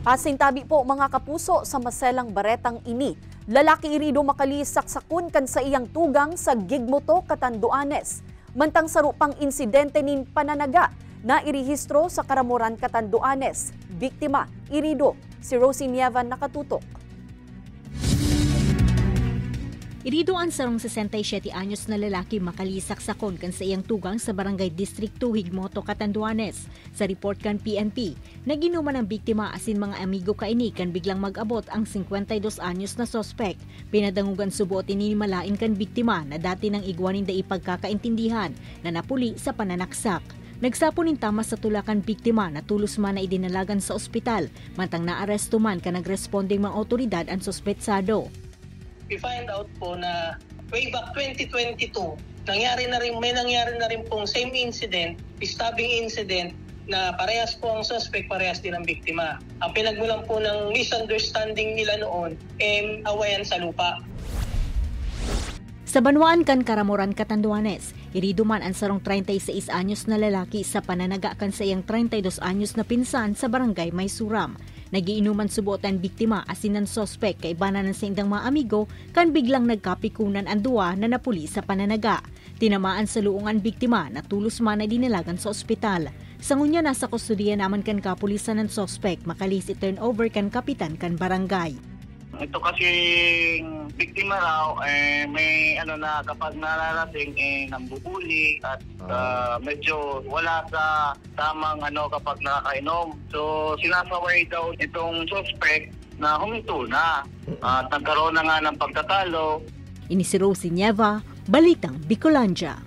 Kasintabi po mga kapuso sa maselang baretang ini. Lalaki irido makalisaksakon kan sa iyang tugang sa Gigmoto, Catanduanes. Mantang sarupang insidente nin pananaga na irehistro sa Karamoran, Catanduanes. Biktima, irido. Si Rosie Nievan nakatutok. Irido ang sarong 67 anyos na lalaki makalisaksakon kan sa iyang tugang sa Barangay District 2, Gigmoto, Catanduanes. Sa report kan PNP, naginuman ang biktima asin mga amigo kaini kan biglang mag-abot ang 52 anyos na sospek. Pinadangugan subot inimalain kan biktima na dati nang igwanin da ipagkakaintindihan na napuli sa pananaksak. Nagsapunin tama sa tulakan biktima na tulos man na idinalagan sa ospital, mantang naaresto man ka nagresponding mga otoridad ang sospetsado. We find out po na way back 2022, may nangyari na rin pong same incident, stabbing incident, na parehas po ang suspect, parehas din ang biktima. Ang pinagmulan po ng misunderstanding nila noon, awayan sa lupa. Sa Banwaan kan Karamoran, Catanduanes, iriduman ang sarong 36 anyos na lalaki sa pananaga kan sa iyang 32 anyos na pinsan sa Barangay Maysuram. Nagiinuman subot ang biktima asin ng sospek kay ibanan ng sa indang mga amigo kan biglang nagkapikunan ang duwa na napuli sa pananaga. Tinamaan sa luong ang biktima na tulos man ay dinalagan sa ospital. Sa ngunya nasa kustodiya naman kan kapulisan ng sospek makalis i-turnover kan kapitan kan barangay. Ito kasi biktima raw, may na kapag nararating nambubuli at medyo wala sa tamang kapag nakakainom. So sinasaway daw itong suspect na huminto na at nagkaroon na nga ng pagtatalo. Ini si Rosie Nieva, Balitang Bicolandia.